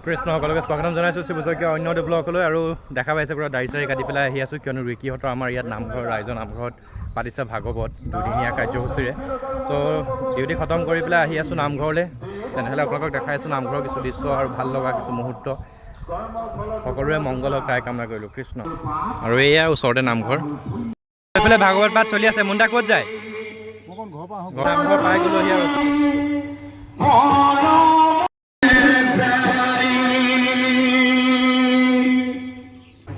কৃষ্ণ সকলোকে স্বাগতম জনাইছোঁ শিৱশকীয়া অন্য ব্লকলৈ আৰু দেখা পাইছে পুৰা দাড়ি চাৰি কাটি পেলাই আহি আছোঁ কিয়নো ৰিকিহঁতৰ আমাৰ ইয়াত নামঘৰ ৰাইজৰ নামঘৰত পাতিছে ভাগৱত দুদিনীয়া কাৰ্যসূচীৰে চ' ডিউটি খতম কৰি পেলাই আহি আছোঁ নামঘৰলৈ তেনেহ'লে আপোনালোকক দেখাই আছোঁ নামঘৰৰ কিছু দৃশ্য আৰু ভাল লগা কিছু মুহূৰ্ত সকলোৰে মংগল হওক তাই কামনা কৰিলোঁ কৃষ্ণ আৰু এয়া ওচৰতে নামঘৰ এইফালে ভাগৱত পাঠ চলি আছে মুণ্ডা ক'ত যায় নামঘৰ পাই গ'লোহি আৰু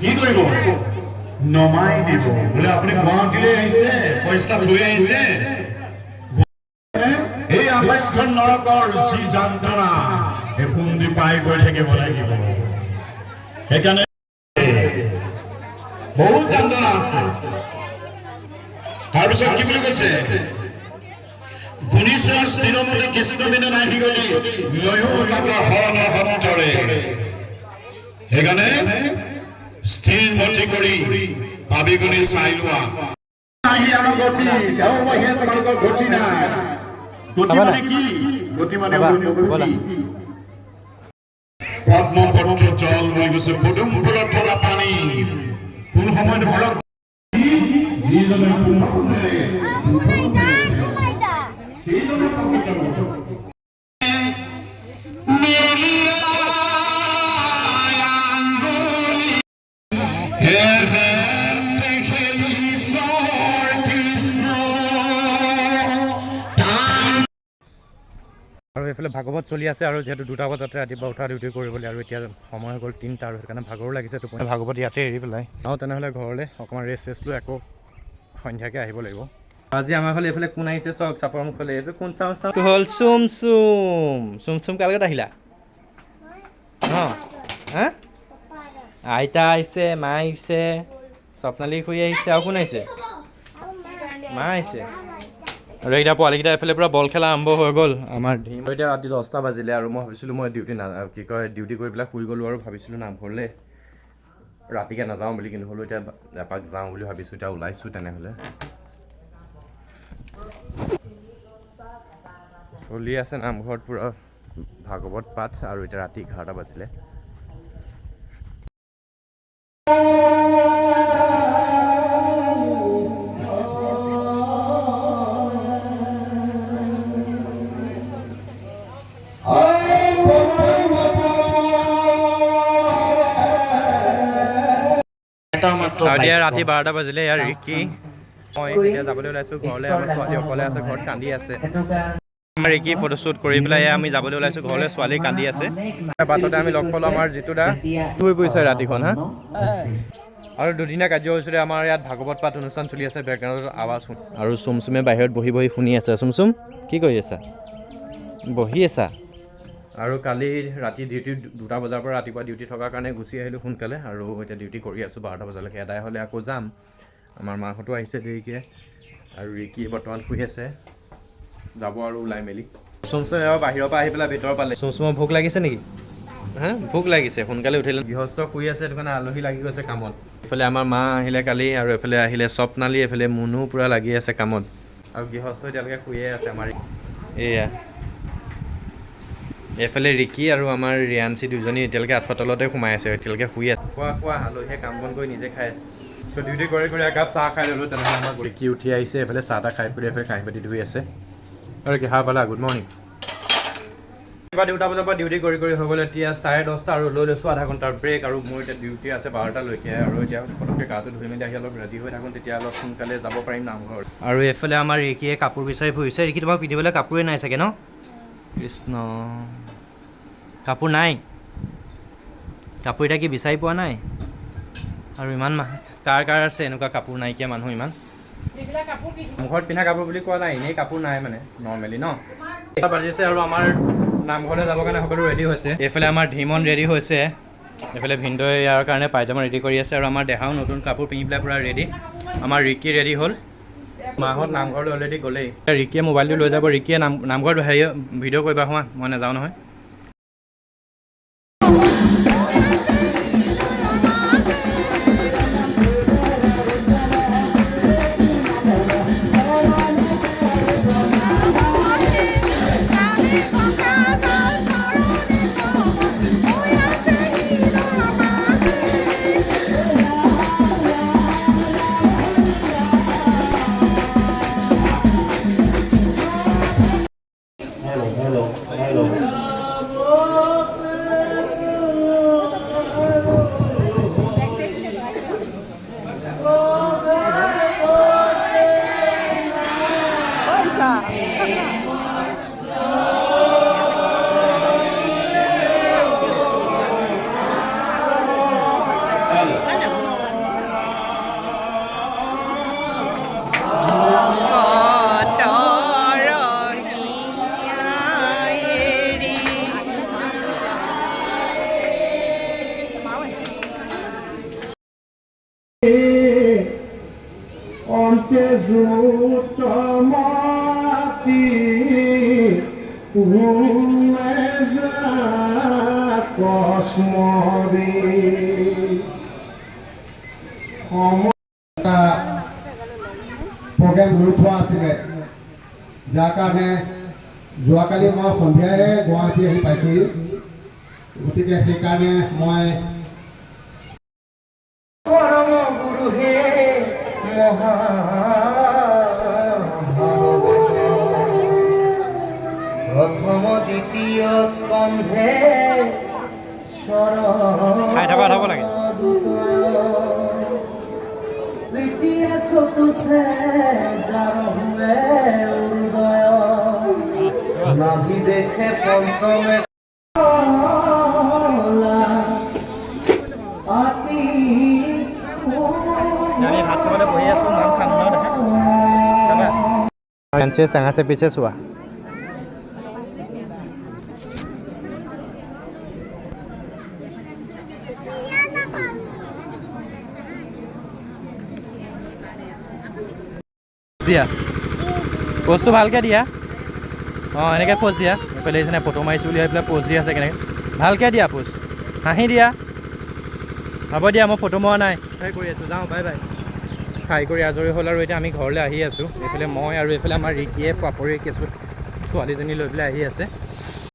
কি কৰিব নমাই দিব বোলে আপুনি গুৱাহাটীলৈ আহিছে পইচা লৈ আহিছে এই 28খন নৰকৰ যি যন্ত্ৰণা এই পুঞ্জি পাই গৈ থাকিব লাগিব সেইকাৰণে বহুত যন্ত্ৰণা আছে তাৰপিছত কি বুলি কৈছে গুণীশ্বৰ স্থিৰমতে কৃষ্ণবিনে নাহি গলি ময়ো তাপা হৰণ সন্তৰে সেইকাৰণে স্থিৰ মতি কৰি ভাবি গুণি চাই লোৱা গতি তেওঁ বাহিৰে তোমালোকৰ গতি নাই গতি মানে কি গতি মানে পদ্মপত্ৰ জল বুলি কৈছে পদুম ফুলত থকা পানী কোন সময়ত ভৰক যিজনে পূৰ্ণগুণেৰে সেইজনে প্ৰকৃত আৰু এইফালে ভাগৱত চলি আছে আৰু যিহেতু 2টা বজাতে ৰাতিপুৱা উঠা ডিউটি কৰিবলৈ আৰু এতিয়া সময় হৈ গ'ল 3টা আৰু সেইকাৰণে ভাগৰো লাগিছে টোপনি ভাগৱত ইয়াতে এৰি পেলাই আৰু তেনেহ'লে ঘৰলৈ অকণমান ৰেষ্ট লৈ আকৌ সন্ধিয়াকৈ আহিব লাগিব আজি আমাৰ ফালে এইফালে কোন আহিছে চাওক চাপৰ মুখলৈ এইটো কোন চাওঁ চাওঁ হ'ল চুম চুম চুম চুম কাৰ লগত আহিলা অঁ হা আইতা আহিছে মা আহিছে স্বপ্নালী খুৰী আহিছে আৰু কোন আহিছে মা আহিছে আৰু এইকেইটা পোৱালিকেইটা এইফালে পূৰা বল খেলা আৰম্ভ হৈ গ'ল আমাৰ এতিয়া ৰাতি 10টা বাজিলে আৰু মই ভাবিছিলোঁ মই ডিউটি কৰি পেলাই শুই গ'লোঁ আৰু ভাবিছিলোঁ নামঘৰলৈ ৰাতিকৈ নাযাওঁ বুলি কিন্তু হ'লেও এতিয়া এপাক যাওঁ বুলি ভাবিছোঁ এতিয়া ওলাইছোঁ তেনেহ'লে চলি আছে নামঘৰত পূৰা ভাগৱত পাঠ আৰু এতিয়া ৰাতি 11টা বাজিলে এতিয়া ৰাতি 12টা বাজিলে ইয়াৰ ৰিকি মই এতিয়া যাবলৈ ওলাইছোঁ ঘৰলৈ আমাৰ ছোৱালী অকলে আছে ঘৰত কান্দি আছে আমাৰ ৰিকি ফটোশ্বুট কৰি পেলাই আমি যাবলৈ ওলাইছোঁ ঘৰলৈ ছোৱালী কান্দি আছে বাটতে আমি লগ পালোঁ আমাৰ জিতু দা শুই পৰিছে ৰাতিখন হা আৰু দুদিনীয়া কাৰ্যসূচীৰে আমাৰ ইয়াত ভাগৱত পাঠ অনুষ্ঠান চলি আছে বেকগ্ৰাউণ্ডত আৱাজ আৰু চুমচুমে বাহিৰত বহি বহি শুনি আছে চুমচুম কি কৰি আছা বহি আছা আৰু কালি ৰাতি ডিউটি 2টা বজাৰ পৰা ৰাতিপুৱা ডিউটি থকাৰ কাৰণে গুচি আহিলোঁ সোনকালে আৰু এতিয়া ডিউটি কৰি আছোঁ 12টা বজালৈকে এদাই হ'লে আকৌ যাম আমাৰ মাহঁতো আহিছে দেৰিকৈ আৰু ৰিকি বৰ্তমান শুই আছে যাব আৰু ওলাই মেলি চুমচুম এবাৰ বাহিৰৰ পৰা আহি পেলাই ভিতৰৰ পালে চুমচুমৰ ভোক লাগিছে নেকি হা ভোক লাগিছে সোনকালে উঠিলে গৃহস্থ শুই আছে সেইটো কাৰণে আলহী লাগি গৈছে কামত এইফালে আমাৰ মা আহিলে কালি আৰু এইফালে আহিলে স্বপ্নালী এইফালে মুনু পূৰা লাগি আছে কামত আৰু গৃহস্থ এতিয়ালৈকে শুয়ে আছে আমাৰ এয়া এইফালে ৰিকি আৰু আমাৰ ৰিয়াঞ্চি দুজনী এতিয়ালৈকে আঁঠুৱাৰ তলতে সোমাই আছে এতিয়ালৈকে শুই আছে খোৱা আলহীয়ে কাম বন কৰি নিজে খাই আছে চ' ডিউটি কৰি একাপ চাহ খাই ল'লোঁ তেনেহ'লে আমাৰ ৰিকি উঠি আহিছে এইফালে চাহ তাহ খাই কৰি এইফালে কাঁহী বাতি ধুই আছে আৰু কি হাঁ পালা গুড মৰ্ণিং এবাৰ 2টা বজাৰ পৰা ডিউটি কৰি হৈ গ'ল এতিয়া 10:30 আৰু লৈ লৈছোঁ আধা ঘণ্টাৰ ব্ৰেক আৰু মোৰ এতিয়া ডিউটি আছে 12টালৈকে আৰু এতিয়া পটককৈ গাটো ধুই মেলি আহি অলপ ৰেডি হৈ থাকোঁ তেতিয়া অলপ সোনকালে যাব পাৰিম নামঘৰ আৰু এইফালে আমাৰ ৰিকিয়ে কাপোৰ বিচাৰি ফুৰিছে ৰিকি তোমাক পিন্ধিবলৈ কাপোৰে নাই চাগে ন কৃষ্ণ কাপোৰ নাই কাপোৰ এতিয়া কি বিচাৰি পোৱা নাই আৰু ইমান কাৰ আছে এনেকুৱা কাপোৰ নাইকিয়া মানুহ ইমান ঘৰত পিন্ধা কাপোৰ বুলি কোৱা নাই এনেই কাপোৰ নাই মানে নৰ্মেলি ন বাজিছে আৰু আমাৰ নামঘৰলৈ যাবৰ কাৰণে সকলো ৰেডি হৈছে এইফালে আমাৰ ধীমন ৰেডি হৈছে এইফালে ভিনদৈ ইয়াৰ কাৰণে পাইজামা ৰেডি কৰি আছে আৰু আমাৰ দেহাও নতুন কাপোৰ পিন্ধি পেলাই পূৰা ৰেডি আমাৰ ৰিকি ৰেডি হ'ল মাহঁত নামঘৰলৈ অলৰেডি গ'লেই ৰিকিয়ে মোবাইলটো লৈ যাব ৰিকিয়ে নামঘৰত ভিডিঅ' কৰিবা হোৱা মই নাযাওঁ নহয় তেজুত মাটি কসমৰি প্ৰগ্ৰেম লৈ থোৱা আছিলে, যাৰ কাৰণে যোৱাকালি মই সন্ধিয়াহে গুৱাহাটী আহি পাইছোঁহি। গতিকে সেইকাৰণে মই প্ৰথম দ্বিতীয় স্কন্ধে খাই থকা থ'ব লাগে। তৃতীয় চতুৰ্থে যাৰ হুৱে উদয় নাভি দেখে পঞ্চমে অতি আমি ভাত খাবলৈ বহি আছোঁ, নাম খাম ন দেখা চাঙাছে পিছে চোৱা। দিয়া প'জটো ভালকৈ দিয়া। অঁ এনেকৈ প'জ দিয়া। এইফালে আহিছে নাই ফটো মাৰিছোঁ বুলি পেলাই প'জ দি আছে কেনেকৈ। ভালকৈ দিয়া প'জ, হাঁহি দিয়া। হ'ব দিয়া, মই ফটো মৰা নাই, ট্ৰাই কৰি আছোঁ। যাওঁ, বাই বাই। খাই কৰি আজৰি হ'ল আৰু এতিয়া আমি ঘৰলৈ আহি আছোঁ। এইফালে মই আৰু এইফালে আমাৰ ৰিকিয়ে পাপৰি কেঁচু ছোৱালীজনী লৈ পেলাই আহি আছে।